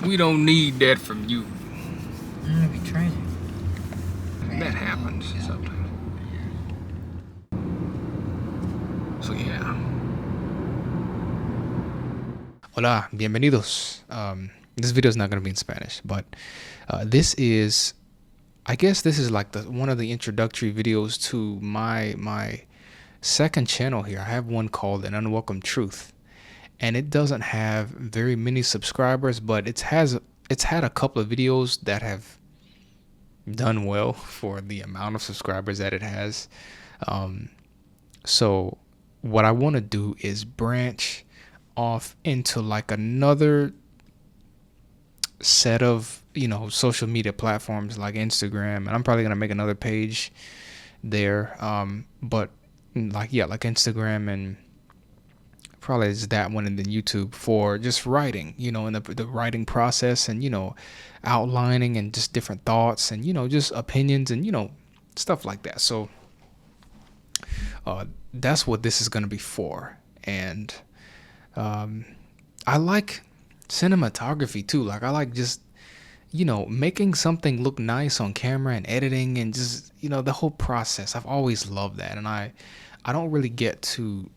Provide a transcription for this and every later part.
We don't need that from you. That'd be tragic. That happens sometimes. So yeah. Hola, bienvenidos. This video is not going to be in Spanish, but I guess this is like one of the introductory videos to my second channel here. I have one called An Unwelcome Truth, and it doesn't have very many subscribers, but it's had a couple of videos that have done well for the amount of subscribers that it has. So what I want to do is branch off into like another set of social media platforms like Instagram, and I'm probably gonna make another page there, but like Instagram, and probably is that one, and then YouTube for just writing, in the writing process, and outlining and just different thoughts, and just opinions, and stuff like that. So that's what this is going to be for. And I like cinematography too. Like I like just making something look nice on camera and editing, and just the whole process. I've always loved that, and I don't really get to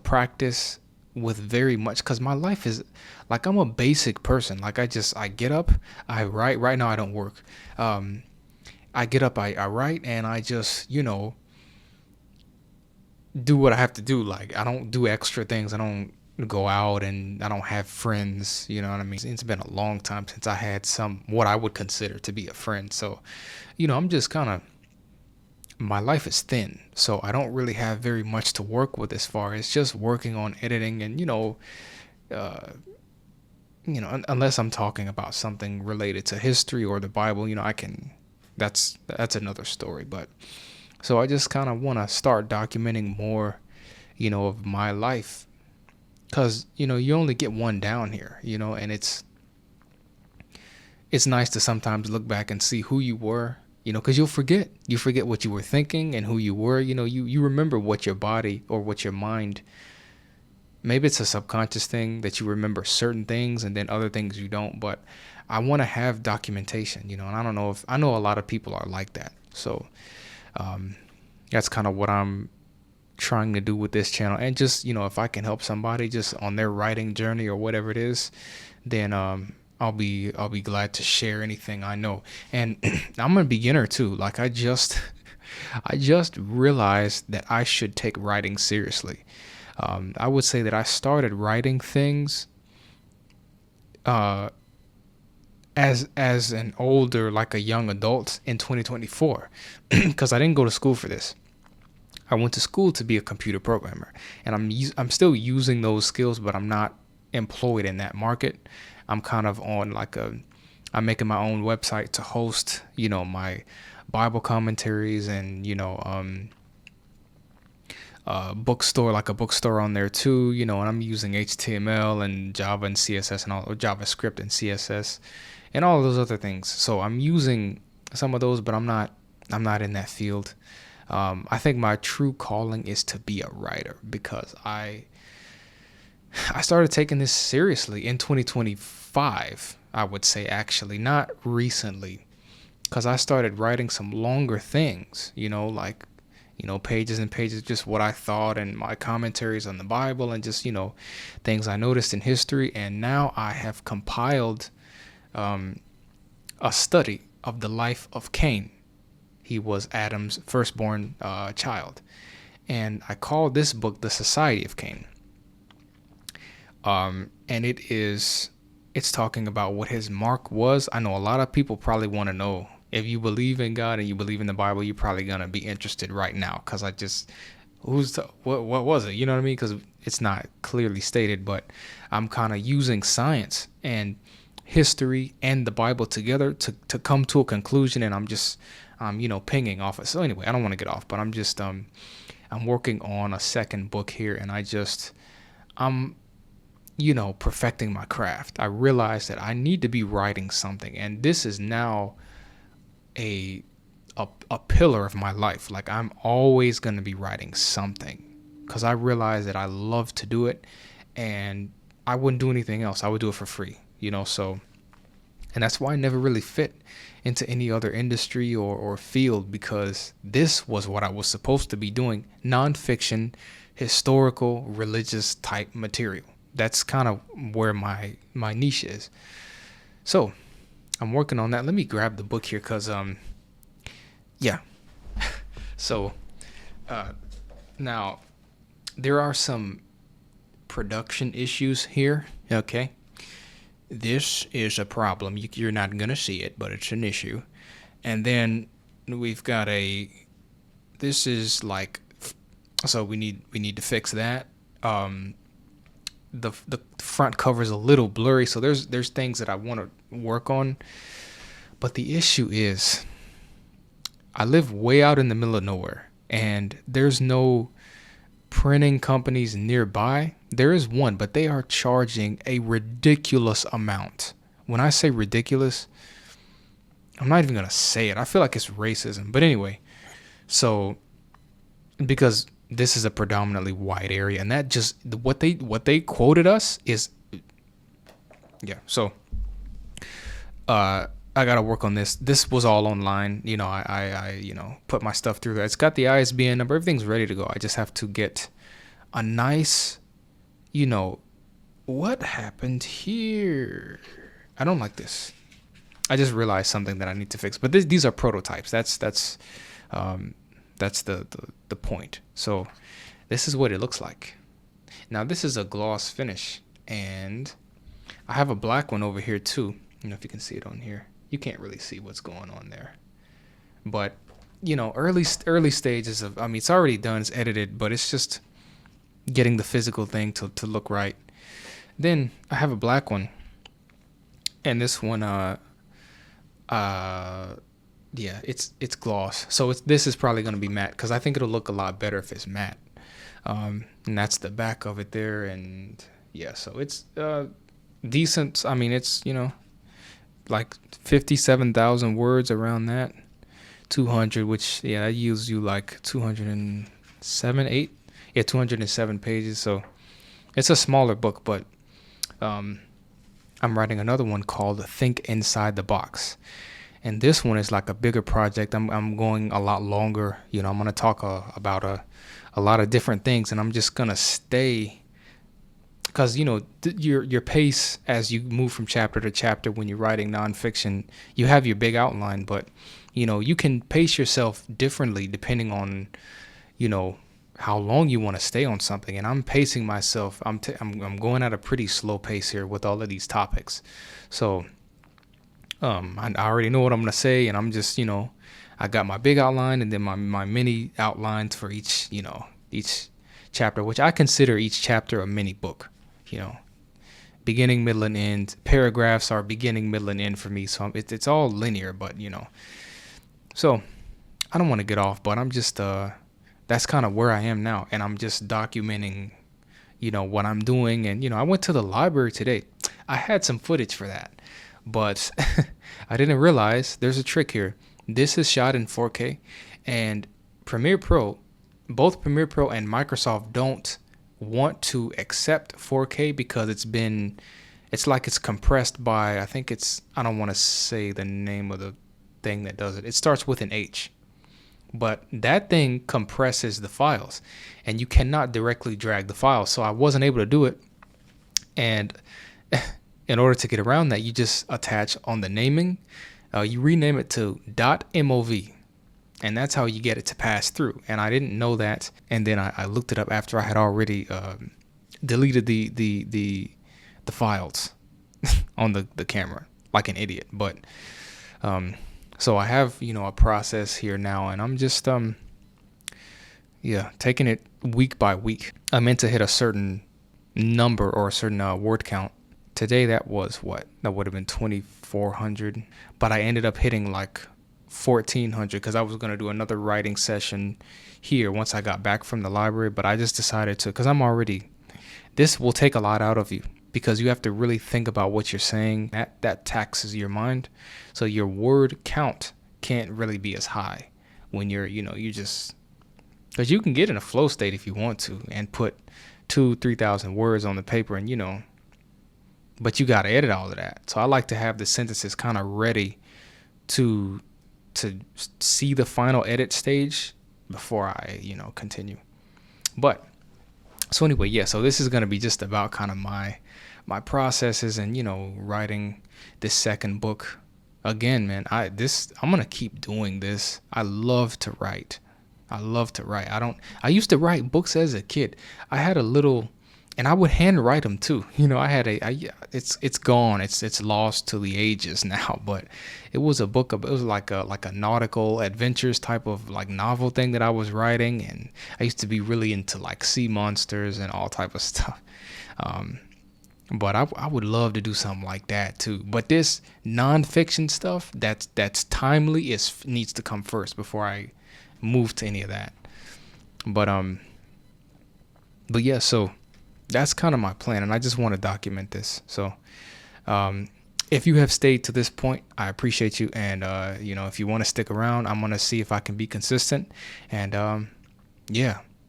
practice with very much, because my life is like, I'm a basic person. Like I get up, I write. Right now I don't work. I get up, I write, and I just do what I have to do. Like I don't do extra things. I don't go out, and I don't have friends, you know what I mean? It's been a long time since I had what I would consider to be a friend. So I'm just kind of, my life is thin, so I don't really have very much to work with as far as just working on editing, and unless I'm talking about something related to history or the Bible, I can, that's another story. But so I just kind of want to start documenting more, of my life, because you only get one down here, and it's nice to sometimes look back and see who you were, because you forget what you were thinking and who you were. You remember what your body or what your mind, maybe it's a subconscious thing that you remember certain things and then other things you don't. But I want to have documentation, and I don't know if, I know a lot of people are like that. So that's kind of what I'm trying to do with this channel. And just if I can help somebody just on their writing journey or whatever it is, then I'll be glad to share anything I know. And I'm a beginner too. Like I just realized that I should take writing seriously. I would say that I started writing things as an older, like a young adult in 2024, because I didn't go to school for this. I went to school to be a computer programmer, and I'm still using those skills, but I'm not employed in that market. I'm kind of on I'm making my own website to host, my Bible commentaries, and bookstore, like a bookstore on there too, and I'm using HTML and Java and CSS and all, or JavaScript and CSS and all of those other things. So I'm using some of those, but I'm not in that field. I think my true calling is to be a writer, because I started taking this seriously in 2025, I would say, actually, not recently, because I started writing some longer things, like, pages and pages, just what I thought, and my commentaries on the Bible, and just, things I noticed in history. And now I have compiled a study of the life of Cain. He was Adam's firstborn child. And I call this book The Society of Cain. And it's talking about what his mark was. I know a lot of people probably want to know, if you believe in God and you believe in the Bible, you're probably going to be interested right now. Because what was it? You know what I mean? Because it's not clearly stated, but I'm kind of using science and history and the Bible together to come to a conclusion. And I'm pinging off it. So anyway, I don't want to get off, but I'm just, I'm working on a second book here, and I'm perfecting my craft. I realized that I need to be writing something, and this is now a pillar of my life. Like I'm always going to be writing something, because I realize that I love to do it, and I wouldn't do anything else. I would do it for free. So, and that's why I never really fit into any other industry or field, because this was what I was supposed to be doing: nonfiction, historical, religious type material. That's kind of where my niche is. So I'm working on that. Let me grab the book here, cause yeah. So now there are some production issues here. Okay, this is a problem. You're not gonna see it, but it's an issue. And then we've got this is like, so we need to fix that. The front cover is a little blurry, so there's things that I want to work on. But the issue is, I live way out in the middle of nowhere, and there's no printing companies nearby. There is one, but they are charging a ridiculous amount. When I say ridiculous, I'm not even gonna say it. I feel like it's racism. But anyway, so because this is a predominantly white area, and that just what they quoted us is, yeah. So I gotta work on this. This was all online. I put my stuff through there. It's got the ISBN number. Everything's ready to go. I just have to get a nice, what happened here? I don't like this. I just realized something that I need to fix. But these are prototypes. That's the point. So this is what it looks like. Now this is a gloss finish, and I have a black one over here too. If you can see it on here. You can't really see what's going on there, but early stages of, it's already done, it's edited, but it's just getting the physical thing to look right. Then I have a black one, and this one it's gloss, so this is probably going to be matte, because I think it'll look a lot better if it's matte. And that's the back of it there, and yeah, so it's decent. It's like 57,000 words, around that. 200, which, yeah, that yields you like 207 pages. So it's a smaller book, but I'm writing another one called Think Inside the Box, and this one is like a bigger project. I'm going a lot longer. I'm going to talk about a lot of different things, and I'm just going to stay, because your pace as you move from chapter to chapter when you're writing nonfiction, you have your big outline, but you can pace yourself differently depending on how long you want to stay on something. And I'm pacing myself. I'm going at a pretty slow pace here with all of these topics. So I already know what I'm gonna say, and I'm just I got my big outline, and then my mini outlines for each chapter, which I consider each chapter a mini book. Beginning, middle, and end. Paragraphs are beginning, middle, and end for me, so it's all linear. But so I don't want to get off, but I'm just that's kind of where I am now, and I'm just documenting what I'm doing. And I went to the library today. I had some footage for that, but I didn't realize there's a trick here. This is shot in 4K, and Premiere Pro, both Premiere Pro and Microsoft don't want to accept 4K, because it's like it's compressed by, I don't want to say the name of the thing that does it. It starts with an H, but that thing compresses the files, and you cannot directly drag the files. So I wasn't able to do it, and in order to get around that, you just attach on the naming, you rename it to .mov. And that's how you get it to pass through. And I didn't know that. And then I looked it up after I had already deleted the files on the camera like an idiot. But so I have a process here now, and I'm just taking it week by week. I meant to hit a certain number or a certain word count. Today that was what? That would have been 2,400. But I ended up hitting like 1,400, because I was going to do another writing session here once I got back from the library. But I just decided to, because this will take a lot out of you, because you have to really think about what you're saying. That taxes your mind. So your word count can't really be as high when you're just, because you can get in a flow state if you want to and put 2,000-3,000 words on the paper, and but you got to edit all of that. So I like to have the sentences kind of ready to see the final edit stage before I, continue. But so anyway, yeah, so this is going to be just about kind of my processes and, writing this second book. Again, man, I'm going to keep doing this. I love to write. I used to write books as a kid. I had a little, and I would handwrite them too. It's gone. It's lost to the ages now, but it was it was like a nautical adventures type of like novel thing that I was writing. And I used to be really into like sea monsters and all type of stuff. But I would love to do something like that too. But this nonfiction stuff that's timely needs to come first before I move to any of that. But yeah, so that's kind of my plan, and I just want to document this. So if you have stayed to this point, I appreciate you. And if you want to stick around, I'm gonna see if I can be consistent. And yeah,